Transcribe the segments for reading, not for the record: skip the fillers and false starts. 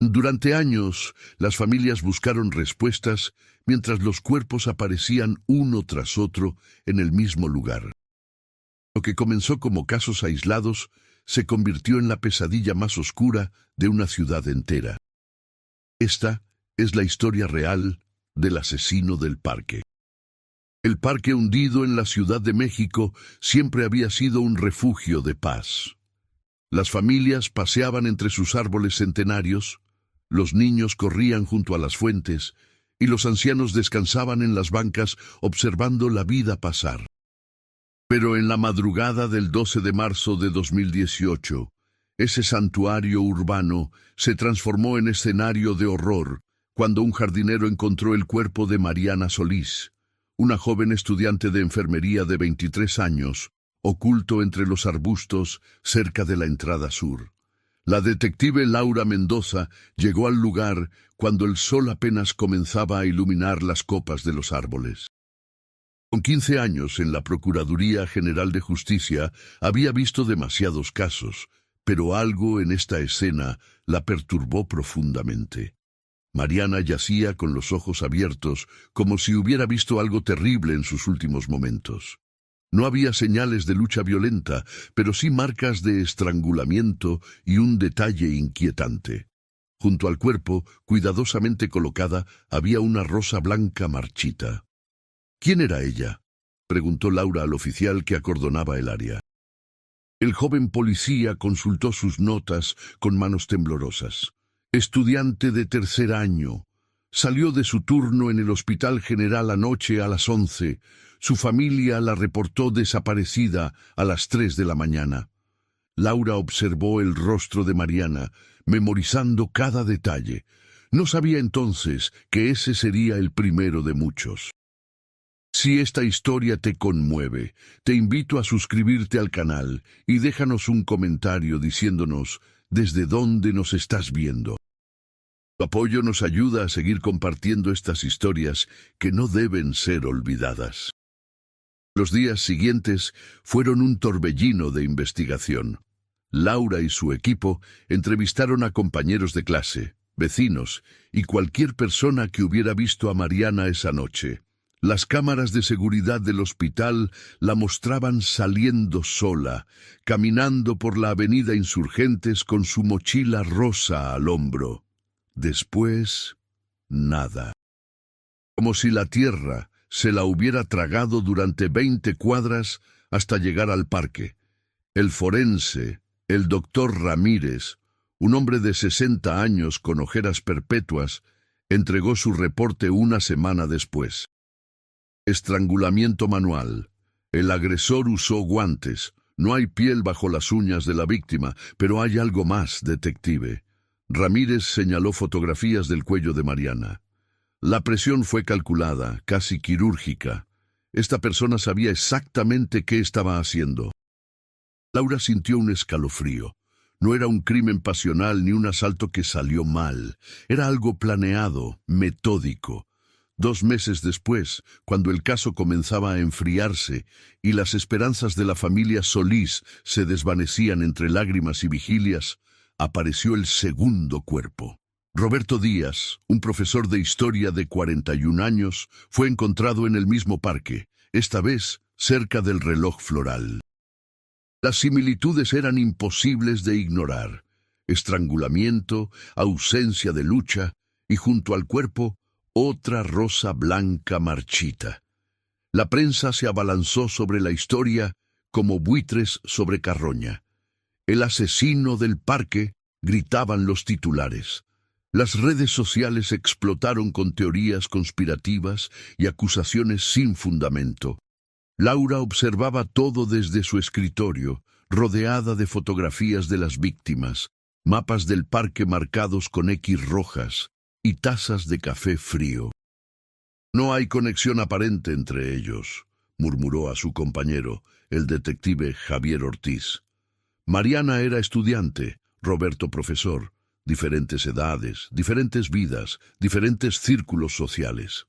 Durante años, las familias buscaron respuestas mientras los cuerpos aparecían uno tras otro en el mismo lugar. Lo que comenzó como casos aislados se convirtió en la pesadilla más oscura de una ciudad entera. Esta es la historia real del asesino del parque. El parque hundido en la Ciudad de México siempre había sido un refugio de paz. Las familias paseaban entre sus árboles centenarios, los niños corrían junto a las fuentes y los ancianos descansaban en las bancas observando la vida pasar. Pero en la madrugada del 12 de marzo de 2018, ese santuario urbano se transformó en escenario de horror cuando un jardinero encontró el cuerpo de Mariana Solís, una joven estudiante de enfermería de 23 años, oculto entre los arbustos cerca de la entrada sur. La detective Laura Mendoza llegó al lugar cuando el sol apenas comenzaba a iluminar las copas de los árboles. Con 15 años en la Procuraduría General de Justicia había visto demasiados casos, pero algo en esta escena la perturbó profundamente. Mariana yacía con los ojos abiertos, como si hubiera visto algo terrible en sus últimos momentos. No había señales de lucha violenta, pero sí marcas de estrangulamiento y un detalle inquietante. Junto al cuerpo, cuidadosamente colocada, había una rosa blanca marchita. ¿Quién era ella?, preguntó Laura al oficial que acordonaba el área. El joven policía consultó sus notas con manos temblorosas. Estudiante de tercer año. Salió de su turno en el Hospital General anoche a las 11. Su familia la reportó desaparecida a las 3 de la mañana. Laura observó el rostro de Mariana, memorizando cada detalle. No sabía entonces que ese sería el primero de muchos. Si esta historia te conmueve, te invito a suscribirte al canal y déjanos un comentario diciéndonos desde dónde nos estás viendo. Tu apoyo nos ayuda a seguir compartiendo estas historias que no deben ser olvidadas. Los días siguientes fueron un torbellino de investigación. Laura y su equipo entrevistaron a compañeros de clase, vecinos y cualquier persona que hubiera visto a Mariana esa noche. Las cámaras de seguridad del hospital la mostraban saliendo sola, caminando por la avenida Insurgentes con su mochila rosa al hombro. Después, nada. Como si la tierra se la hubiera tragado durante 20 cuadras hasta llegar al parque. El forense, el doctor Ramírez, un hombre de 60 años con ojeras perpetuas, entregó su reporte una semana después. Estrangulamiento manual. El agresor usó guantes. No hay piel bajo las uñas de la víctima, pero hay algo más, detective. Ramírez señaló fotografías del cuello de Mariana. La presión fue calculada, casi quirúrgica. Esta persona sabía exactamente qué estaba haciendo. Laura sintió un escalofrío. No era un crimen pasional ni un asalto que salió mal. Era algo planeado, metódico. 2 meses después, cuando el caso comenzaba a enfriarse y las esperanzas de la familia Solís se desvanecían entre lágrimas y vigilias, apareció el segundo cuerpo. Roberto Díaz, un profesor de historia de 41 años, fue encontrado en el mismo parque, esta vez cerca del reloj floral. Las similitudes eran imposibles de ignorar. Estrangulamiento, ausencia de lucha y junto al cuerpo, otra rosa blanca marchita. La prensa se abalanzó sobre la historia como buitres sobre carroña. El asesino del parque, gritaban los titulares. Las redes sociales explotaron con teorías conspirativas y acusaciones sin fundamento. Laura observaba todo desde su escritorio, rodeada de fotografías de las víctimas, mapas del parque marcados con X rojas y tazas de café frío. No hay conexión aparente entre ellos, murmuró a su compañero, el detective Javier Ortiz. Mariana era estudiante, Roberto profesor, diferentes edades, diferentes vidas, diferentes círculos sociales.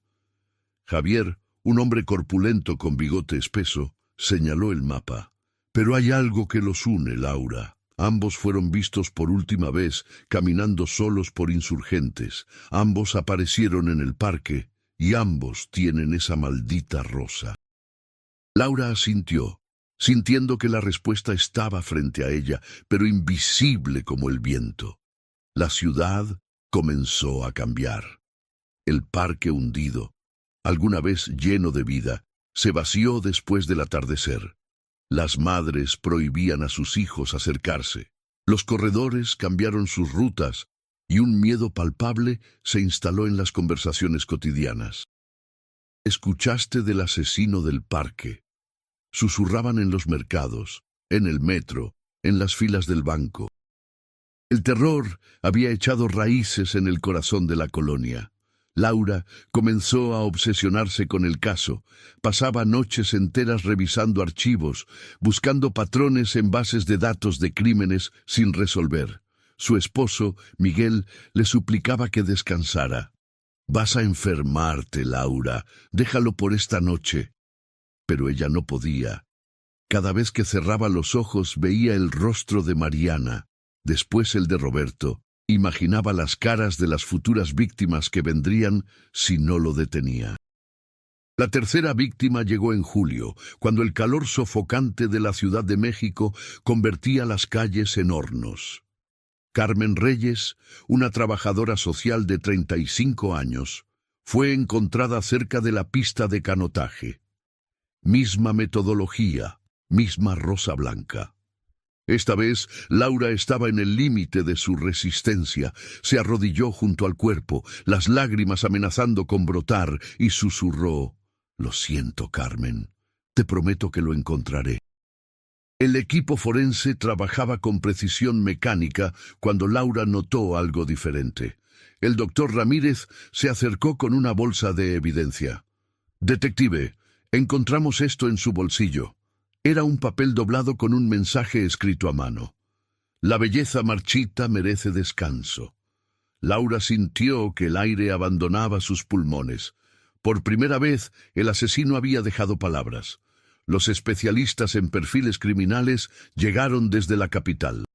Javier, un hombre corpulento con bigote espeso, señaló el mapa. Pero hay algo que los une, Laura, Ambos fueron vistos por última vez caminando solos por Insurgentes. Ambos aparecieron en el parque y ambos tienen esa maldita rosa. Laura asintió, sintiendo que la respuesta estaba frente a ella, pero invisible como el viento. La ciudad comenzó a cambiar. El parque hundido, alguna vez lleno de vida, se vació después del atardecer. Las madres prohibían a sus hijos acercarse. Los corredores cambiaron sus rutas y un miedo palpable se instaló en las conversaciones cotidianas. «¿Escuchaste del asesino del parque?», susurraban en los mercados, en el metro, en las filas del banco. El terror había echado raíces en el corazón de la colonia. Laura comenzó a obsesionarse con el caso. Pasaba noches enteras revisando archivos, buscando patrones en bases de datos de crímenes sin resolver. Su esposo, Miguel, le suplicaba que descansara. «Vas a enfermarte, Laura. Déjalo por esta noche». Pero ella no podía. Cada vez que cerraba los ojos veía el rostro de Mariana, después el de Roberto. Imaginaba las caras de las futuras víctimas que vendrían si no lo detenía. La tercera víctima llegó en julio, cuando el calor sofocante de la Ciudad de México convertía las calles en hornos. Carmen Reyes, una trabajadora social de 35 años, fue encontrada cerca de la pista de canotaje. Misma metodología, misma rosa blanca. Esta vez, Laura estaba en el límite de su resistencia. Se arrodilló junto al cuerpo, las lágrimas amenazando con brotar, y susurró: «Lo siento, Carmen. Te prometo que lo encontraré». El equipo forense trabajaba con precisión mecánica cuando Laura notó algo diferente. El doctor Ramírez se acercó con una bolsa de evidencia. «Detective, encontramos esto en su bolsillo». Era un papel doblado con un mensaje escrito a mano. «La belleza marchita merece descanso». Laura sintió que el aire abandonaba sus pulmones. Por primera vez, el asesino había dejado palabras. Los especialistas en perfiles criminales llegaron desde la capital.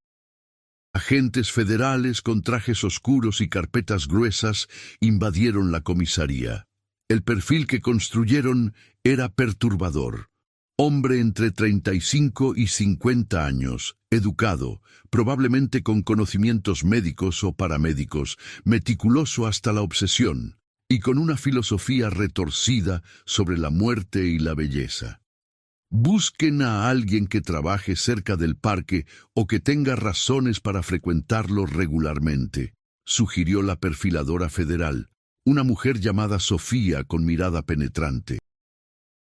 Agentes federales con trajes oscuros y carpetas gruesas invadieron la comisaría. El perfil que construyeron era perturbador. Hombre entre 35 y 50 años, educado, probablemente con conocimientos médicos o paramédicos, meticuloso hasta la obsesión, y con una filosofía retorcida sobre la muerte y la belleza. «Busquen a alguien que trabaje cerca del parque o que tenga razones para frecuentarlo regularmente», sugirió la perfiladora federal, una mujer llamada Sofía con mirada penetrante.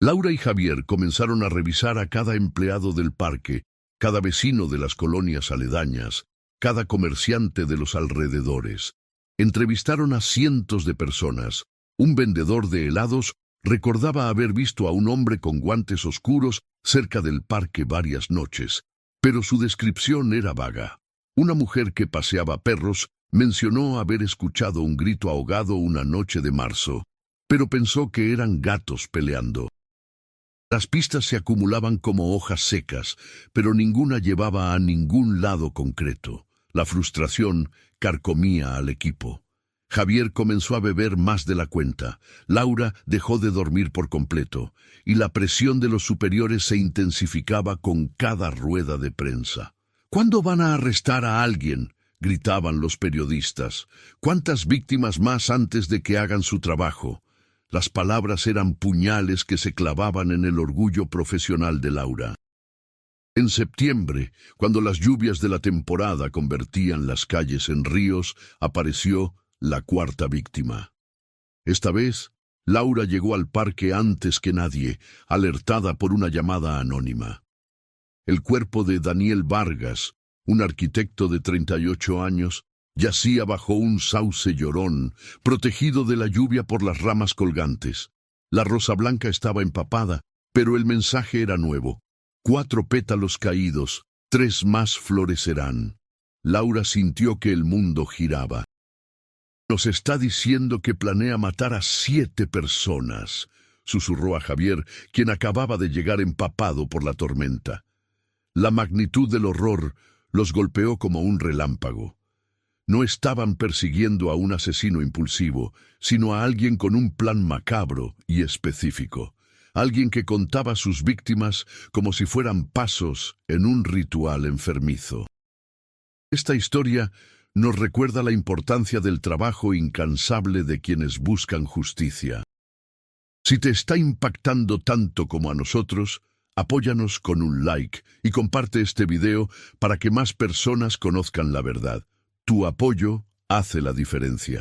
Laura y Javier comenzaron a revisar a cada empleado del parque, cada vecino de las colonias aledañas, cada comerciante de los alrededores. Entrevistaron a cientos de personas. Un vendedor de helados recordaba haber visto a un hombre con guantes oscuros cerca del parque varias noches, pero su descripción era vaga. Una mujer que paseaba perros mencionó haber escuchado un grito ahogado una noche de marzo, pero pensó que eran gatos peleando. Las pistas se acumulaban como hojas secas, pero ninguna llevaba a ningún lado concreto. La frustración carcomía al equipo. Javier comenzó a beber más de la cuenta. Laura dejó de dormir por completo, y la presión de los superiores se intensificaba con cada rueda de prensa. «¿Cuándo van a arrestar a alguien?», gritaban los periodistas. «¿Cuántas víctimas más antes de que hagan su trabajo?». Las palabras eran puñales que se clavaban en el orgullo profesional de Laura. En septiembre, cuando las lluvias de la temporada convertían las calles en ríos, apareció la cuarta víctima. Esta vez, Laura llegó al parque antes que nadie, alertada por una llamada anónima. El cuerpo de Daniel Vargas, un arquitecto de 38 años, yacía bajo un sauce llorón, protegido de la lluvia por las ramas colgantes. La rosa blanca estaba empapada, pero el mensaje era nuevo. 4 pétalos caídos, 3 más florecerán. Laura sintió que el mundo giraba. «Nos está diciendo que planea matar a 7 personas», susurró a Javier, quien acababa de llegar empapado por la tormenta. La magnitud del horror Los golpeó como un relámpago. No estaban persiguiendo a un asesino impulsivo, sino a alguien con un plan macabro y específico. Alguien que contaba a sus víctimas como si fueran pasos en un ritual enfermizo. Esta historia nos recuerda la importancia del trabajo incansable de quienes buscan justicia. Si te está impactando tanto como a nosotros, apóyanos con un like y comparte este video para que más personas conozcan la verdad. Tu apoyo hace la diferencia.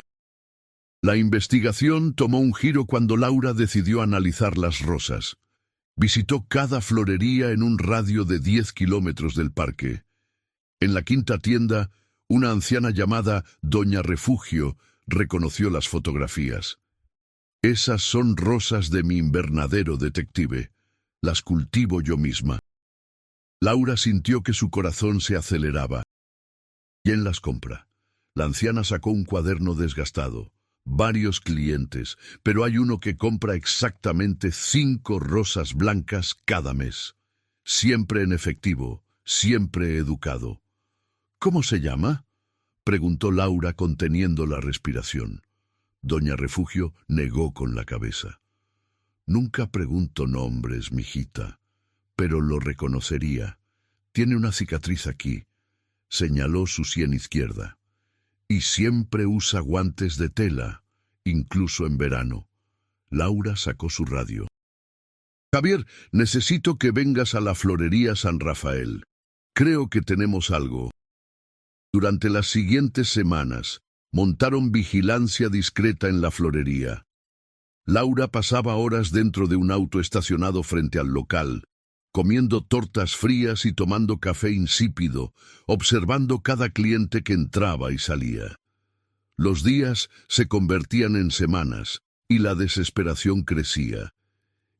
La investigación tomó un giro cuando Laura decidió analizar las rosas. Visitó cada florería en un radio de 10 kilómetros del parque. En la quinta tienda, una anciana llamada Doña Refugio reconoció las fotografías. Esas son rosas de mi invernadero, detective. Las cultivo yo misma. Laura sintió que su corazón se aceleraba. ¿Quién las compra? La anciana sacó un cuaderno desgastado. Varios clientes, pero hay uno que compra exactamente 5 rosas blancas cada mes. Siempre en efectivo, siempre educado. ¿Cómo se llama?, preguntó Laura conteniendo la respiración. Doña Refugio negó con la cabeza. Nunca pregunto nombres, mijita, pero lo reconocería. Tiene una cicatriz aquí. Señaló su sien izquierda. Y siempre usa guantes de tela, incluso en verano. Laura sacó su radio. Javier, necesito que vengas a la florería San Rafael. Creo que tenemos algo. Durante las siguientes semanas, montaron vigilancia discreta en la florería. Laura pasaba horas dentro de un auto estacionado frente al local, comiendo tortas frías y tomando café insípido, observando cada cliente que entraba y salía. Los días se convertían en semanas y la desesperación crecía.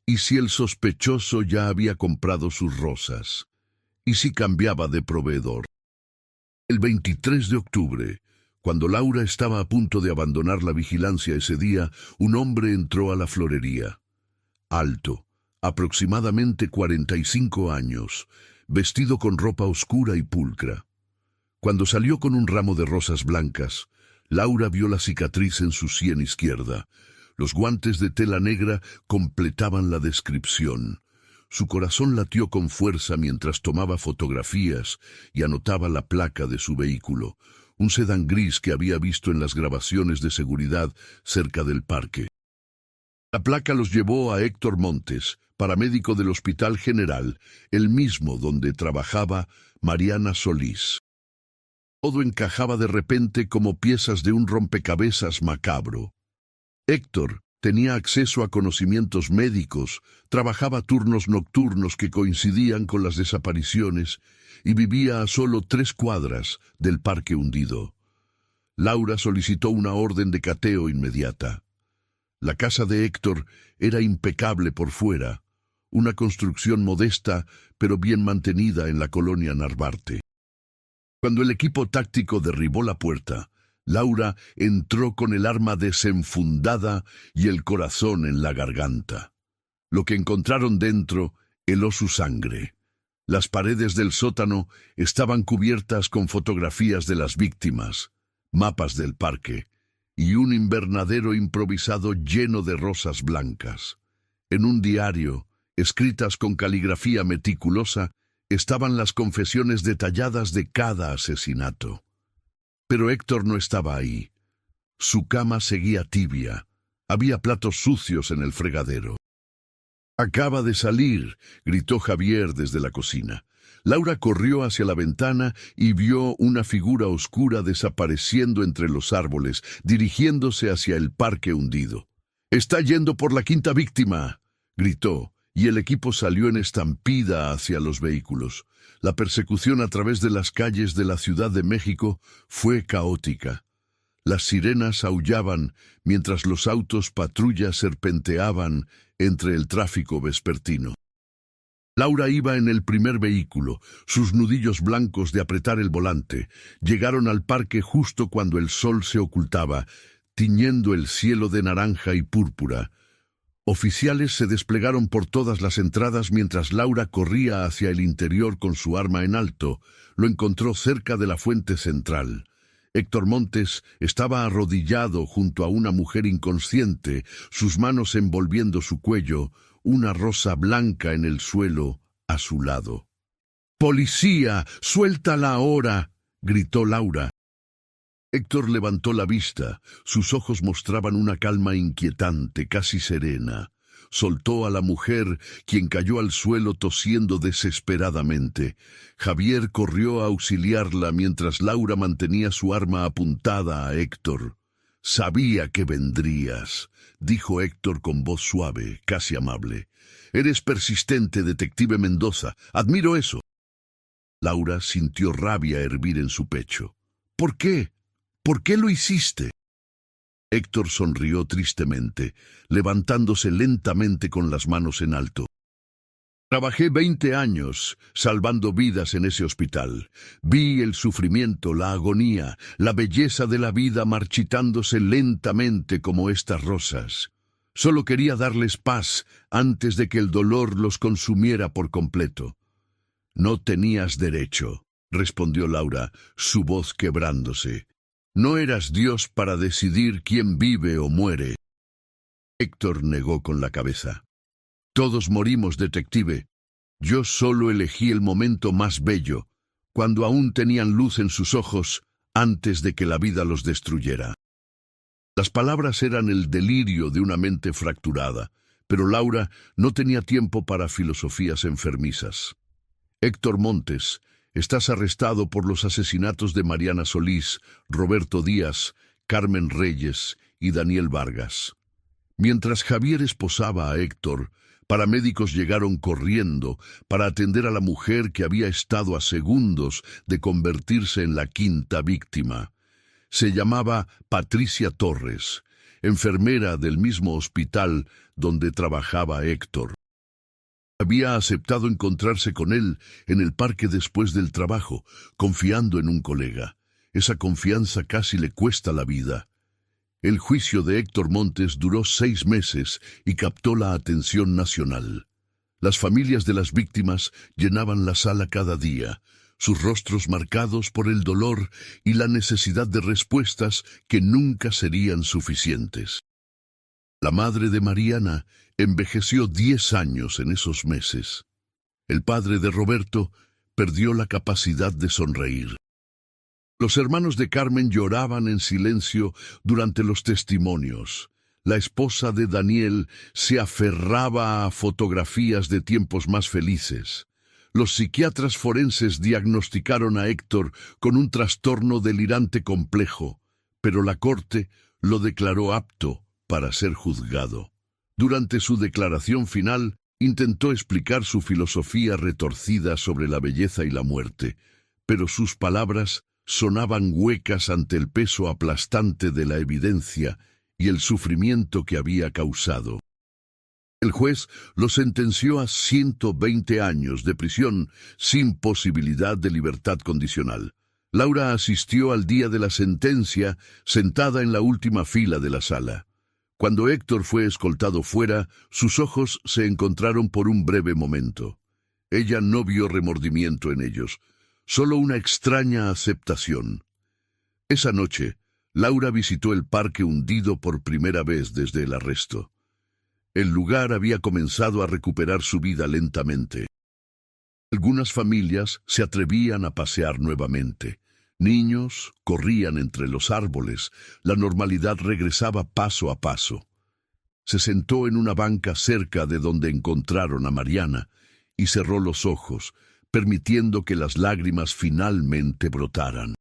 ¿Y si el sospechoso ya había comprado sus rosas? ¿Y si cambiaba de proveedor? El 23 de octubre, cuando Laura estaba a punto de abandonar la vigilancia ese día, un hombre entró a la florería. Alto, aproximadamente 45 años, vestido con ropa oscura y pulcra. Cuando salió con un ramo de rosas blancas, Laura vio la cicatriz en su sien izquierda. Los guantes de tela negra completaban la descripción. Su corazón latió con fuerza mientras tomaba fotografías y anotaba la placa de su vehículo, un sedán gris que había visto en las grabaciones de seguridad cerca del parque. La placa los llevó a Héctor Montes, paramédico del Hospital General, el mismo donde trabajaba Mariana Solís. Todo encajaba de repente como piezas de un rompecabezas macabro. Héctor tenía acceso a conocimientos médicos, trabajaba turnos nocturnos que coincidían con las desapariciones y vivía a solo 3 cuadras del parque hundido. Laura solicitó una orden de cateo inmediata. La casa de Héctor era impecable por fuera, una construcción modesta pero bien mantenida en la colonia Narvarte. Cuando el equipo táctico derribó la puerta, Laura entró con el arma desenfundada y el corazón en la garganta. Lo que encontraron dentro heló su sangre. Las paredes del sótano estaban cubiertas con fotografías de las víctimas, mapas del parque y un invernadero improvisado lleno de rosas blancas. En un diario, escritas con caligrafía meticulosa, estaban las confesiones detalladas de cada asesinato. Pero Héctor no estaba ahí. Su cama seguía tibia. Había platos sucios en el fregadero. «Acaba de salir», gritó Javier desde la cocina. Laura corrió hacia la ventana y vio una figura oscura desapareciendo entre los árboles, dirigiéndose hacia el parque hundido. «¡Está yendo por la quinta víctima!», gritó, y el equipo salió en estampida hacia los vehículos. La persecución a través de las calles de la Ciudad de México fue caótica. Las sirenas aullaban mientras los autos patrulla serpenteaban entre el tráfico vespertino. Laura iba en el primer vehículo, sus nudillos blancos de apretar el volante. Llegaron al parque justo cuando el sol se ocultaba, tiñendo el cielo de naranja y púrpura. Oficiales se desplegaron por todas las entradas mientras Laura corría hacia el interior con su arma en alto. Lo encontró cerca de la fuente central. Héctor Montes estaba arrodillado junto a una mujer inconsciente, sus manos envolviendo su cuello, una rosa blanca en el suelo a su lado. «¡Policía! ¡Suéltala ahora!», gritó Laura. Héctor levantó la vista. Sus ojos mostraban una calma inquietante, casi serena. Soltó a la mujer, quien cayó al suelo tosiendo desesperadamente. Javier corrió a auxiliarla mientras Laura mantenía su arma apuntada a Héctor. «Sabía que vendrías», dijo Héctor con voz suave, casi amable. «Eres persistente, detective Mendoza. Admiro eso». Laura sintió rabia hervir en su pecho. «¿Por qué? ¿Por qué lo hiciste?». Héctor sonrió tristemente, levantándose lentamente con las manos en alto. «Trabajé 20 años salvando vidas en ese hospital. Vi el sufrimiento, la agonía, la belleza de la vida marchitándose lentamente como estas rosas. Solo quería darles paz antes de que el dolor los consumiera por completo». «No tenías derecho», respondió Laura, su voz quebrándose. «No eras Dios para decidir quién vive o muere». Héctor negó con la cabeza. «Todos morimos, detective. Yo solo elegí el momento más bello, cuando aún tenían luz en sus ojos, antes de que la vida los destruyera». Las palabras eran el delirio de una mente fracturada, pero Laura no tenía tiempo para filosofías enfermizas. «Héctor Montes, estás arrestado por los asesinatos de Mariana Solís, Roberto Díaz, Carmen Reyes y Daniel Vargas». Mientras Javier esposaba a Héctor, paramédicos llegaron corriendo para atender a la mujer que había estado a segundos de convertirse en la quinta víctima. Se llamaba Patricia Torres, enfermera del mismo hospital donde trabajaba Héctor. Había aceptado encontrarse con él en el parque después del trabajo, confiando en un colega. Esa confianza casi le cuesta la vida. El juicio de Héctor Montes duró 6 meses y captó la atención nacional. Las familias de las víctimas llenaban la sala cada día, sus rostros marcados por el dolor y la necesidad de respuestas que nunca serían suficientes. La madre de Mariana envejeció 10 años en esos meses. El padre de Roberto perdió la capacidad de sonreír. Los hermanos de Carmen lloraban en silencio durante los testimonios. La esposa de Daniel se aferraba a fotografías de tiempos más felices. Los psiquiatras forenses diagnosticaron a Héctor con un trastorno delirante complejo, pero la corte lo declaró apto para ser juzgado. Durante su declaración final, intentó explicar su filosofía retorcida sobre la belleza y la muerte, pero sus palabras sonaban huecas ante el peso aplastante de la evidencia y el sufrimiento que había causado. El juez lo sentenció a 120 años de prisión sin posibilidad de libertad condicional. Laura asistió al día de la sentencia sentada en la última fila de la sala. Cuando Héctor fue escoltado fuera, sus ojos se encontraron por un breve momento. Ella no vio remordimiento en ellos, solo una extraña aceptación. Esa noche, Laura visitó el parque hundido por primera vez desde el arresto. El lugar había comenzado a recuperar su vida lentamente. Algunas familias se atrevían a pasear nuevamente. Niños corrían entre los árboles. La normalidad regresaba paso a paso. Se sentó en una banca cerca de donde encontraron a Mariana y cerró los ojos, permitiendo que las lágrimas finalmente brotaran.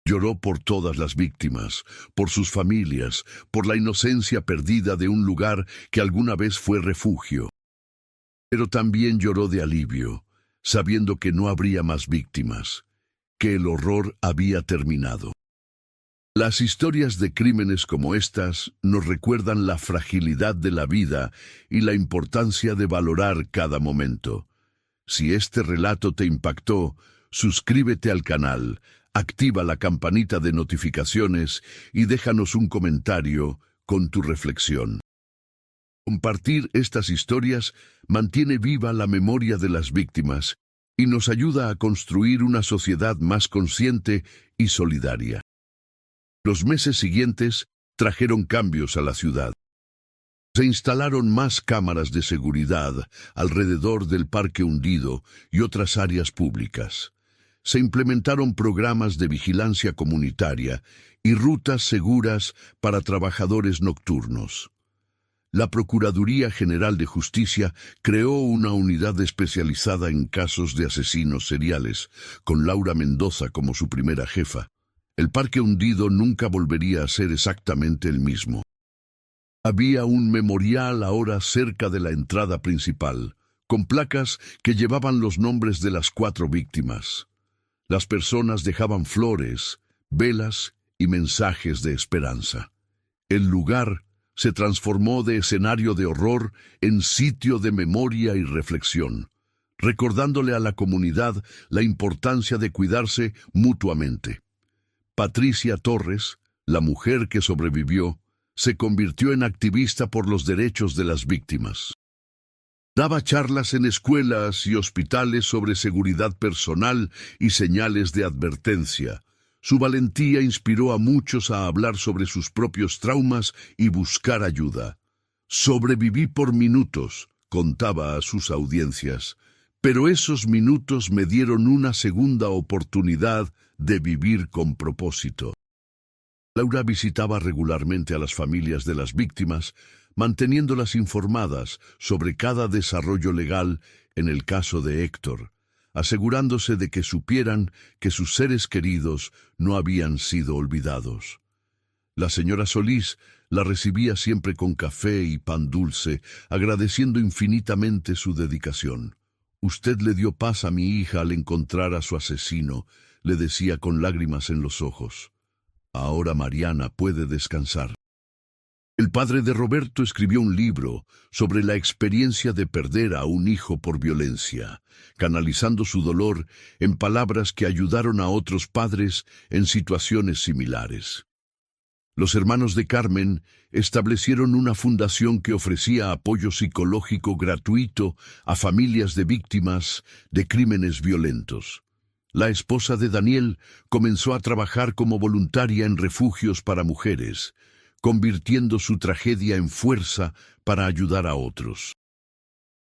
Lloró por todas las víctimas, por sus familias, por la inocencia perdida de un lugar que alguna vez fue refugio. Pero también lloró de alivio, sabiendo que no habría más víctimas, que el horror había terminado. Las historias de crímenes como estas nos recuerdan la fragilidad de la vida y la importancia de valorar cada momento. Si este relato te impactó, suscríbete al canal, activa la campanita de notificaciones y déjanos un comentario con tu reflexión. Compartir estas historias mantiene viva la memoria de las víctimas y nos ayuda a construir una sociedad más consciente y solidaria. Los meses siguientes trajeron cambios a la ciudad. Se instalaron más cámaras de seguridad alrededor del parque hundido y otras áreas públicas. Se implementaron programas de vigilancia comunitaria y rutas seguras para trabajadores nocturnos. La Procuraduría General de Justicia creó una unidad especializada en casos de asesinos seriales, con Laura Mendoza como su primera jefa. El parque hundido nunca volvería a ser exactamente el mismo. Había un memorial ahora cerca de la entrada principal, con placas que llevaban los nombres de las 4 víctimas. Las personas dejaban flores, velas y mensajes de esperanza. El lugar se transformó de escenario de horror en sitio de memoria y reflexión, recordándole a la comunidad la importancia de cuidarse mutuamente. Patricia Torres, la mujer que sobrevivió, se convirtió en activista por los derechos de las víctimas. Daba charlas en escuelas y hospitales sobre seguridad personal y señales de advertencia. Su valentía inspiró a muchos a hablar sobre sus propios traumas y buscar ayuda. Sobreviví por minutos, contaba a sus audiencias, pero esos minutos me dieron una segunda oportunidad de vivir con propósito. Laura visitaba regularmente a las familias de las víctimas, manteniéndolas informadas sobre cada desarrollo legal en el caso de Héctor, asegurándose de que supieran que sus seres queridos no habían sido olvidados. La señora Solís la recibía siempre con café y pan dulce, agradeciendo infinitamente su dedicación. «Usted le dio paz a mi hija al encontrar a su asesino», le decía con lágrimas en los ojos. «Ahora Mariana puede descansar». El padre de Roberto escribió un libro sobre la experiencia de perder a un hijo por violencia, canalizando su dolor en palabras que ayudaron a otros padres en situaciones similares. Los hermanos de Carmen establecieron una fundación que ofrecía apoyo psicológico gratuito a familias de víctimas de crímenes violentos. La esposa de Daniel comenzó a trabajar como voluntaria en refugios para mujeres, convirtiendo su tragedia en fuerza para ayudar a otros.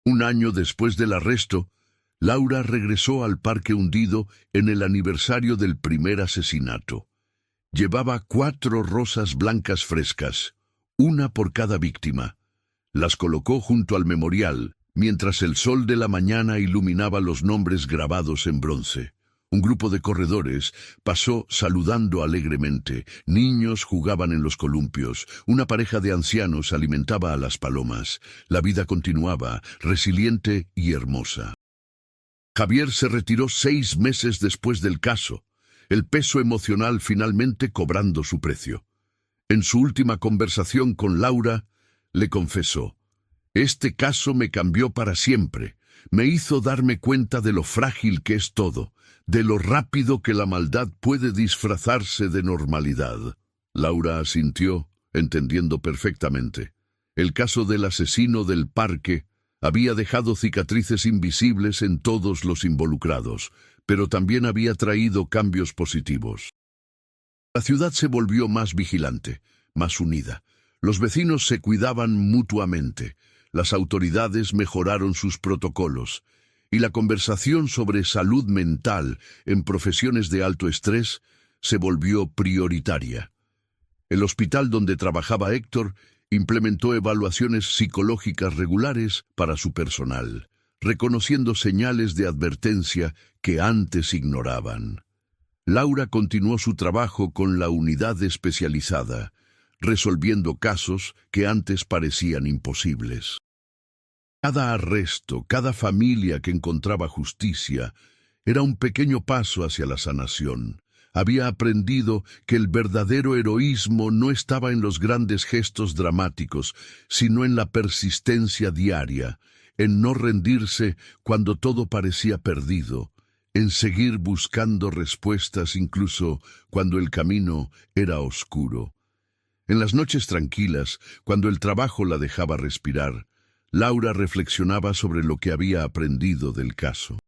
Un año después del arresto, Laura regresó al parque hundido en el aniversario del primer asesinato. Llevaba 4 rosas blancas frescas, una por cada víctima. Las colocó junto al memorial, mientras el sol de la mañana iluminaba los nombres grabados en bronce. Un grupo de corredores pasó saludando alegremente. Niños jugaban en los columpios. Una pareja de ancianos alimentaba a las palomas. La vida continuaba, resiliente y hermosa. Javier se retiró 6 meses después del caso, el peso emocional finalmente cobrando su precio. En su última conversación con Laura, le confesó: «Este caso me cambió para siempre. Me hizo darme cuenta de lo frágil que es todo, de lo rápido que la maldad puede disfrazarse de normalidad». Laura asintió, entendiendo perfectamente. El caso del asesino del parque había dejado cicatrices invisibles en todos los involucrados, pero también había traído cambios positivos. La ciudad se volvió más vigilante, más unida. Los vecinos se cuidaban mutuamente. Las autoridades mejoraron sus protocolos, y la conversación sobre salud mental en profesiones de alto estrés se volvió prioritaria. El hospital donde trabajaba Héctor implementó evaluaciones psicológicas regulares para su personal, reconociendo señales de advertencia que antes ignoraban. Laura continuó su trabajo con la unidad especializada, resolviendo casos que antes parecían imposibles. Cada arresto, cada familia que encontraba justicia, era un pequeño paso hacia la sanación. Había aprendido que el verdadero heroísmo no estaba en los grandes gestos dramáticos, sino en la persistencia diaria, en no rendirse cuando todo parecía perdido, en seguir buscando respuestas incluso cuando el camino era oscuro. En las noches tranquilas, cuando el trabajo la dejaba respirar, Laura reflexionaba sobre lo que había aprendido del caso.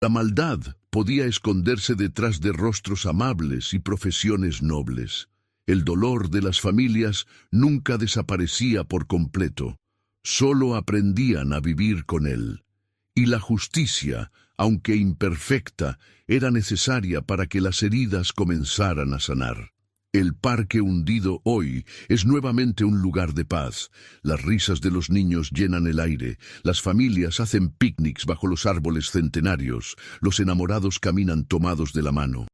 La maldad podía esconderse detrás de rostros amables y profesiones nobles. El dolor de las familias nunca desaparecía por completo, solo aprendían a vivir con él. Y la justicia, aunque imperfecta, era necesaria para que las heridas comenzaran a sanar. El parque hundido hoy es nuevamente un lugar de paz. Las risas de los niños llenan el aire, las familias hacen picnics bajo los árboles centenarios, los enamorados caminan tomados de la mano.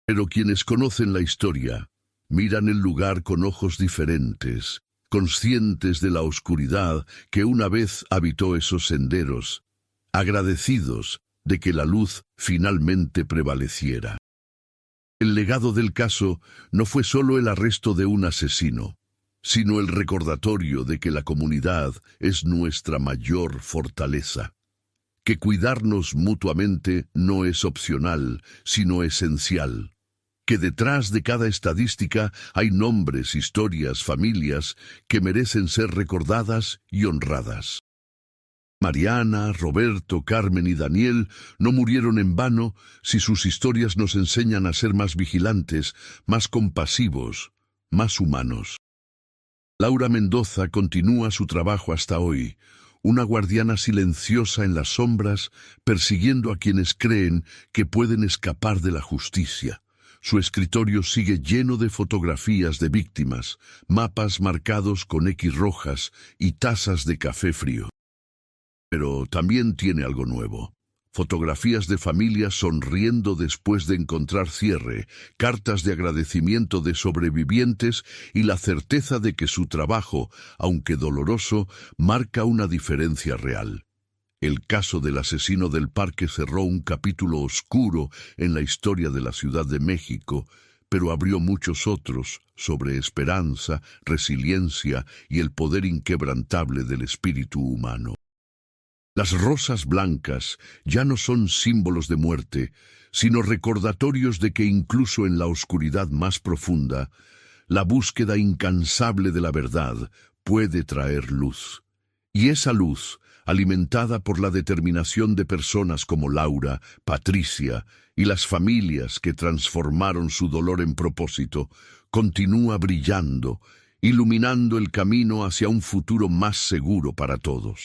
Pero quienes conocen la historia, miran el lugar con ojos diferentes, conscientes de la oscuridad que una vez habitó esos senderos, agradecidos de que la luz finalmente prevaleciera. El legado del caso no fue solo el arresto de un asesino, sino el recordatorio de que la comunidad es nuestra mayor fortaleza, que cuidarnos mutuamente no es opcional, sino esencial, que detrás de cada estadística hay nombres, historias, familias que merecen ser recordadas y honradas. Mariana, Roberto, Carmen y Daniel no murieron en vano si sus historias nos enseñan a ser más vigilantes, más compasivos, más humanos. Laura Mendoza continúa su trabajo hasta hoy, una guardiana silenciosa en las sombras, persiguiendo a quienes creen que pueden escapar de la justicia. Su escritorio sigue lleno de fotografías de víctimas, mapas marcados con X rojas y tazas de café frío. Pero también tiene algo nuevo. Fotografías de familias sonriendo después de encontrar cierre, cartas de agradecimiento de sobrevivientes y la certeza de que su trabajo, aunque doloroso, marca una diferencia real. El caso del asesino del parque cerró un capítulo oscuro en la historia de la Ciudad de México, pero abrió muchos otros sobre esperanza, resiliencia y el poder inquebrantable del espíritu humano. Las rosas blancas ya no son símbolos de muerte, sino recordatorios de que incluso en la oscuridad más profunda, la búsqueda incansable de la verdad puede traer luz. Y esa luz, alimentada por la determinación de personas como Laura, Patricia y las familias que transformaron su dolor en propósito, continúa brillando, iluminando el camino hacia un futuro más seguro para todos.